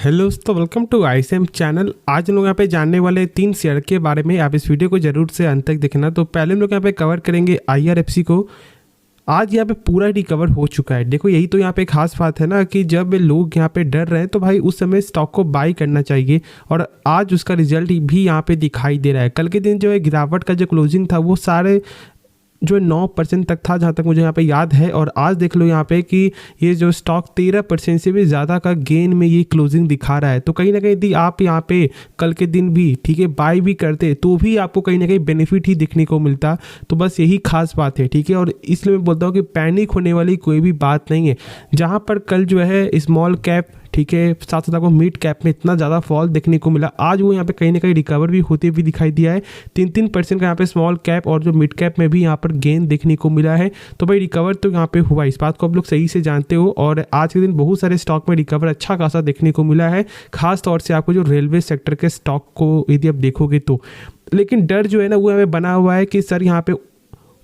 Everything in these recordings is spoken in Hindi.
हेलो दोस्तों, वेलकम टू आईसीएम चैनल। आज हम लोग यहाँ पे जानने वाले 3 शेयर के बारे में। आप इस वीडियो को जरूर से अंत तक देखना। तो पहले हम लोग यहाँ पे कवर करेंगे IRFC को। आज यहाँ पे पूरा रिकवर हो चुका है। देखो यही तो यहाँ पे खास बात है ना कि जब लोग यहाँ पे डर रहे हैं तो भाई उस समय स्टॉक को बाई करना चाहिए, और आज उसका रिजल्ट भी यहाँ पे दिखाई दे रहा है। कल के दिन जो है गिरावट का जो क्लोजिंग था वो सारे जो 9% तक था, जहाँ तक मुझे यहाँ पे याद है। और आज देख लो यहाँ पे कि ये जो स्टॉक 13% से भी ज़्यादा का गेन में ये क्लोजिंग दिखा रहा है। तो कहीं ना कहीं यदि आप यहाँ पे कल के दिन भी ठीक है बाई भी करते तो भी आपको कहीं ना कहीं बेनिफिट ही देखने को मिलता। तो बस यही खास बात है, ठीक है। और इसलिए मैं बोलता हूँ कि पैनिक होने वाली कोई भी बात नहीं है। जहाँ पर कल जो है स्मॉल कैप ठीक है साथ साथ आपको मिड कैप में इतना ज़्यादा फॉल देखने को मिला, आज वो यहाँ पे कहीं ना कहीं रिकवर भी होते हुए दिखाई दिया है। 3% का यहाँ पे स्मॉल कैप और जो मिड कैप में भी यहाँ पर गेन देखने को मिला है। तो भाई रिकवर तो यहाँ पे हुआ, इस बात को आप लोग सही से जानते हो। और आज के दिन बहुत सारे स्टॉक में रिकवर अच्छा खासा देखने को मिला है, खास तौर से आपको जो रेलवे सेक्टर के स्टॉक को यदि आप देखोगे तो। लेकिन डर जो है ना वो हमें बना हुआ है कि सर यहाँ पे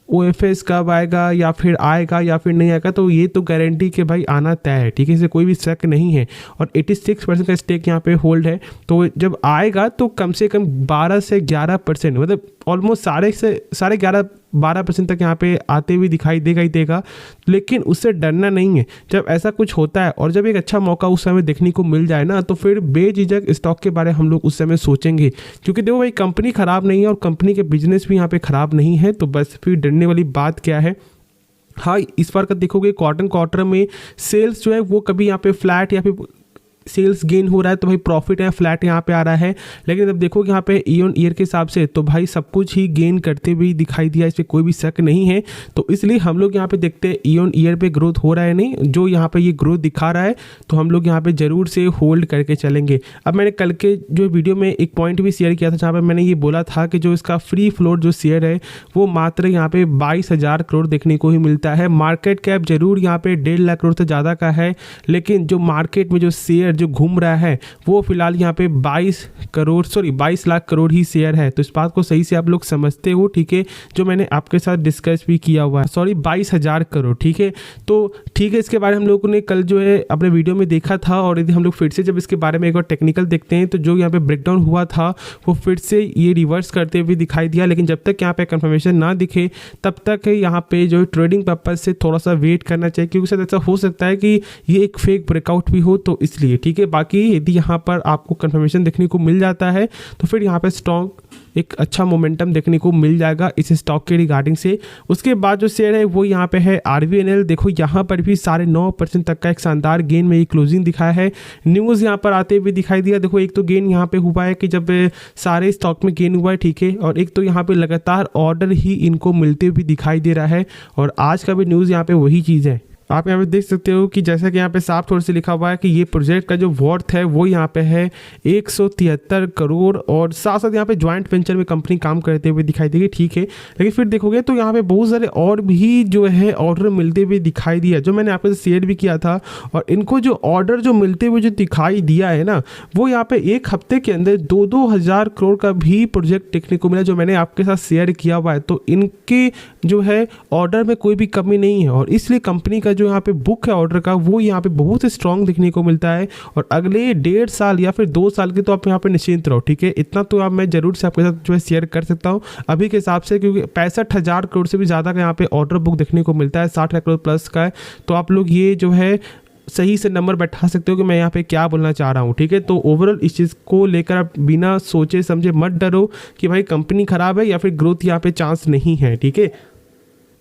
OFS कब आएगा या फिर आएगा या फिर नहीं आएगा। तो ये तो गारंटी कि भाई आना तय है, ठीक है, इससे कोई भी शक नहीं है। और 86% का स्टेक यहाँ पे होल्ड है। तो जब आएगा तो कम से कम 12 से 11%, मतलब ऑलमोस्ट 12% तक यहाँ पे आते हुए दिखाई देगा ही देगा। लेकिन उससे डरना नहीं है। जब ऐसा कुछ होता है और जब एक अच्छा मौका उस समय देखने को मिल जाए ना, तो फिर बेझिझक स्टॉक के बारे हम लोग उस समय सोचेंगे। क्योंकि देखो भाई कंपनी ख़राब नहीं है और कंपनी के बिजनेस भी यहाँ पे ख़राब नहीं है। तो बस फिर डरने वाली बात क्या है। हाँ, इस बार का देखोगे क्वार्टर में सेल्स जो है वो कभी यहाँ पे फ्लैट या फिर सेल्स गेन हो रहा है, तो भाई प्रॉफिट है फ्लैट यहाँ पे आ रहा है। लेकिन जब देखोगे यहाँ पे ईयर के हिसाब से तो भाई सब कुछ ही गेन करते हुए दिखाई दिया, इसमें कोई भी शक नहीं है। तो इसलिए हम लोग यहाँ पे देखते हैं ईयर पे ग्रोथ हो रहा है नहीं, जो यहाँ पे ये ग्रोथ दिखा रहा है तो हम लोग यहाँ पे जरूर से होल्ड करके चलेंगे। अब मैंने कल के जो वीडियो में एक पॉइंट भी शेयर किया था, जहाँ पर मैंने ये बोला था कि जो इसका फ्री फ्लोट जो शेयर है वो मात्र यहाँ पे 22,000 करोड़ देखने को ही मिलता है। मार्केट कैप जरूर यहाँ पे 1.5 लाख करोड़ से ज़्यादा का है, लेकिन जो मार्केट में जो शेयर जो घूम रहा है वो फिलहाल यहाँ पे 22 लाख करोड़ ही शेयर है। तो इस बात को सही से आप लोग समझते हो, ठीक है, जो मैंने आपके साथ डिस्कस भी किया हुआ है। 22,000 करोड़, ठीक है। तो ठीक है, इसके बारे में हम लोगों ने कल जो है अपने वीडियो में देखा था। और यदि हम लोग फिर से जब इसके बारे में एक और टेक्निकल देखते हैं तो जो यहाँ पे ब्रेकडाउन हुआ था वो फिर से ये रिवर्स करते हुए दिखाई दिया। लेकिन जब तक यहाँ पे कंफर्मेशन ना दिखे तब तक यहाँ पे जो ट्रेडिंग पर्पज से थोड़ा सा वेट करना चाहिए, क्योंकि शायद ऐसा हो सकता है कि ये एक फेक ब्रेकआउट भी हो, तो इसलिए ठीक है। बाकी यदि यहाँ पर आपको कंफर्मेशन देखने को मिल जाता है तो फिर यहाँ पे स्टॉक एक अच्छा मोमेंटम देखने को मिल जाएगा इस स्टॉक के रिगार्डिंग से। उसके बाद जो शेयर है वो यहाँ पे है RVNL। देखो यहाँ पर भी 9.5% तक का एक शानदार गेन में ये क्लोजिंग दिखाया है। न्यूज़ यहाँ पर आते हुए दिखाई दिया। देखो एक तो गेन यहाँ पे हुआ है कि जब सारे स्टॉक में गेन हुआ है, ठीक है, और एक तो यहाँ पे लगातार ऑर्डर ही इनको मिलते हुए दिखाई दे रहा है। और आज का भी न्यूज़ यहाँ पे वही चीज़ है। आप यहाँ पे देख सकते हो कि जैसा कि यहाँ पे साफ तौर से लिखा हुआ है कि ये प्रोजेक्ट का जो वर्थ है वो यहाँ पे है 173 करोड़। और साथ साथ यहाँ पे ज्वाइंट वेंचर में कंपनी काम करते हुए दिखाई देगी, ठीक है। लेकिन फिर देखोगे तो यहाँ पे बहुत सारे और भी जो है ऑर्डर मिलते हुए दिखाई दिया, जो मैंने आपके साथ शेयर भी किया था। और इनको जो ऑर्डर जो मिलते हुए जो दिखाई दिया है ना, वो यहाँ पे एक हफ्ते के अंदर 2,000 करोड़ का भी प्रोजेक्ट देखने को मिला, जो मैंने आपके साथ शेयर किया हुआ है। तो इनके जो है ऑर्डर में कोई भी कमी नहीं है, और इसलिए कंपनी का जो यहाँ पे बुक है ऑर्डर का वो यहाँ पे बहुत स्ट्रॉन्ग देखने को मिलता है। और अगले 1.5 साल या फिर 2 साल के तो आप यहाँ पे निश्चिंत रहो, ठीक है। इतना तो आप मैं जरूर से आपके साथ जो है शेयर कर सकता हूँ अभी के हिसाब से, क्योंकि 65,000 करोड़ से भी ज़्यादा का यहाँ पे ऑर्डर बुक देखने को मिलता है, 60 लाख करोड़ प्लस का है। तो आप लोग ये जो है सही से नंबर बैठा सकते हो कि मैं यहाँ पे क्या बोलना चाह रहा हूँ, ठीक है। तो ओवरऑल इस चीज़ को लेकर आप बिना सोचे समझे मत डरो कि भाई कंपनी खराब है या फिर ग्रोथ यहाँ पे चांस नहीं है, ठीक है।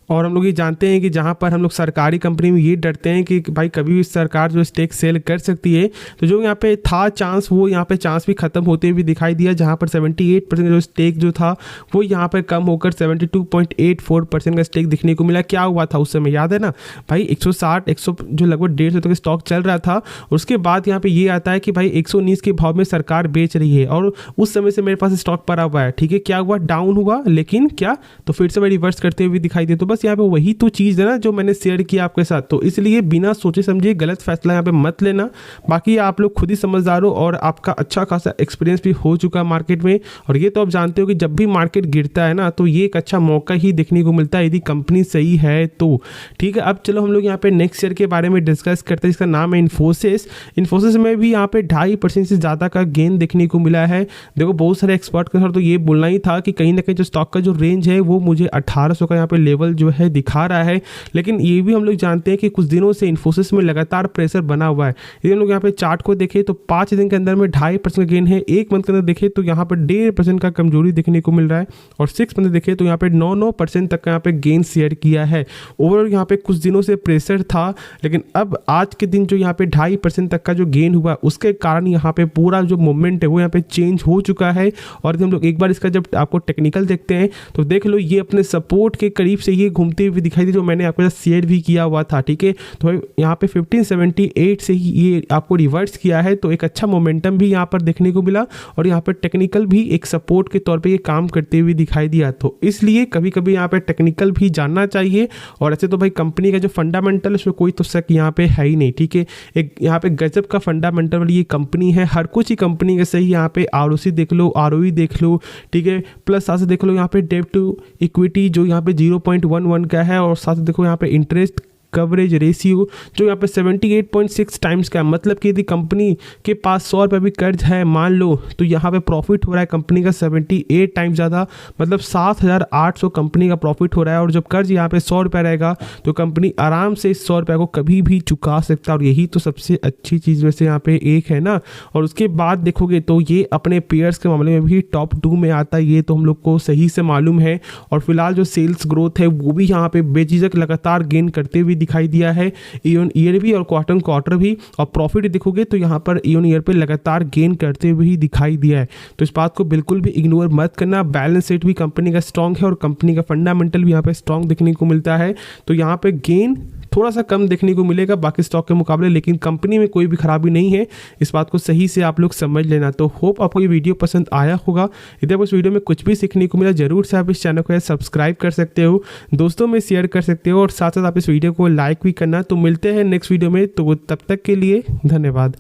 और हम लोग ये जानते हैं कि जहाँ पर हम लोग सरकारी कंपनी में ये डरते हैं कि भाई कभी भी सरकार जो स्टेक सेल कर सकती है, तो जो यहाँ पे था चांस वो यहाँ पे चांस भी खत्म होते हुए दिखाई दिया। जहाँ पर 78% जो स्टेक जो था वो यहाँ पर कम होकर 72.84% का स्टेक दिखने को मिला। क्या हुआ था उस समय याद है ना भाई, 160 जो लगभग 150 तक स्टॉक चल रहा था। उसके बाद यहाँ पे ये आता है कि भाई 119 के भाव में सरकार बेच रही है, और उस समय से मेरे पास स्टॉक पड़ा हुआ है, ठीक है। क्या हुआ, डाउन हुआ, लेकिन क्या तो फिर से भाई रिवर्स करते हुए दिखाई दे। तो बस बस यहाँ पे वही तो चीज़ है ना जो मैंने शेयर किया आपके साथ, तो इसलिए बिना सोचे समझे गलत फैसला यहाँ पे मत लेना। बाकी आप लोग खुद ही समझदार हो और आपका अच्छा खासा एक्सपीरियंस भी हो चुका है मार्केट में, और ये तो आप जानते हो कि जब भी मार्केट गिरता है ना तो ये एक अच्छा मौका ही देखने को मिलता है यदि कंपनी सही है तो। ठीक है, अब चलो हम लोग यहाँ पे नेक्स्ट शेयर के बारे में डिस्कस करते हैं, इसका नाम है इन्फोसिस। इन्फोसिस में भी यहाँ पे 2.5% से ज़्यादा का गेन देखने को मिला है। देखो बहुत सारे एक्सपर्ट के साथ तो ये बोलना ही था कि कहीं ना कहीं जो स्टॉक का जो रेंज है वो मुझे 1800 का यहाँ पे लेवल जो है दिखा रहा है, लेकिन ये भी हम लोग जानते हैं कि कुछ दिनों से इन्फोसिस में लगातार प्रेशर बना हुआ है। यदि हम लोग यहाँ पे चार्ट को देखें तो 5 दिन के अंदर में 2.5% का गेन है, 1 मंथ के अंदर देखें तो यहाँ पर 1.5% का कमजोरी देखने को मिल रहा है, और 6 मंथ देखें तो यहाँ पे 9% तक का यहाँ पे गेन शेयर किया है। ओवरऑल यहाँ पे कुछ दिनों से प्रेशर था, लेकिन अब आज के दिन जो यहाँ पे 2.5% तक का जो गेन हुआ उसके कारण यहाँ पे पूरा जो मूवमेंट है वो यहाँ पे चेंज हो चुका है। और हम लोग एक बार इसका जब आपको टेक्निकल देखते हैं तो देख लो ये अपने सपोर्ट के करीब से ये घूमते हुए दिखाई दे, जो मैंने आपके साथ शेयर भी किया हुआ था। ठीक है, तो यहाँ पे 1578 से ही ये आपको रिवर्स किया है, तो एक अच्छा मोमेंटम भी यहाँ पर देखने को मिला, और यहाँ पर टेक्निकल भी एक सपोर्ट के तौर पे ये काम करते हुए दिखाई दिया। तो इसलिए कभी कभी यहाँ पे टेक्निकल भी जानना चाहिए, और ऐसे तो भाई कंपनी का जो फंडामेंटल उसमें कोई तो शक यहाँ पे है ही नहीं। ठीक है, एक यहाँ पे गजब का फंडामेंटल वाली ये कंपनी है, हर कुछ ही कंपनी का सही यहाँ पे ROC देख लो, ROE देख लो, ठीक है, प्लस साथ से देख लो यहाँ पे डेब्ट टू इक्विटी जो यहाँ पे 0.11 का है, और साथ देखो यहाँ पे इंटरेस्ट कवरेज रेशियो जो यहाँ पे 78.6 टाइम्स का है। मतलब कि यदि कंपनी के पास 100 रुपये भी कर्ज है मान लो, तो यहाँ पे प्रॉफिट हो रहा है कंपनी का 78 टाइम्स ज़्यादा, मतलब 7,800 कंपनी का प्रॉफिट हो रहा है। और जब कर्ज यहाँ पे 100 रुपये रहेगा तो कंपनी आराम से इस 100 रुपये को कभी भी चुका सकता है, और यही तो सबसे अच्छी चीज़ में से यहाँ पे एक है ना। और उसके बाद देखोगे तो ये अपने पेयर्स के मामले में भी टॉप 2 में आता है, ये तो हम लोग को सही से मालूम है। और फिलहाल जो सेल्स ग्रोथ है वो भी यहाँ पे बेझिझक लगातार गेन करते हुए दिखाई दिया है, ईयर भी और क्वार्टर भी। और प्रॉफिट देखोगे तो यहाँ पर ईयर पे लगातार गेन करते हुए ही दिखाई दिया है। तो इस बात को बिल्कुल भी इग्नोर मत करना। बैलेंस शीट भी कंपनी का स्ट्रांग है, और कंपनी का फंडामेंटल भी यहाँ पे स्ट्रांग देखने को मिलता है। तो यहाँ पे गेन थोड़ा सा कम देखने को मिलेगा बाकी स्टॉक के मुकाबले, लेकिन कंपनी में कोई भी खराबी नहीं है, इस बात को सही से आप लोग समझ लेना। तो होप आपको ये वीडियो पसंद आया होगा। यदि आपको इस वीडियो में कुछ भी सीखने को मिला जरूर से आप इस चैनल को सब्सक्राइब कर सकते हो, दोस्तों में शेयर कर सकते हो, और साथ साथ आप इस वीडियो को लाइक भी करना। तो मिलते हैं नेक्स्ट वीडियो में, तो तब तक के लिए धन्यवाद।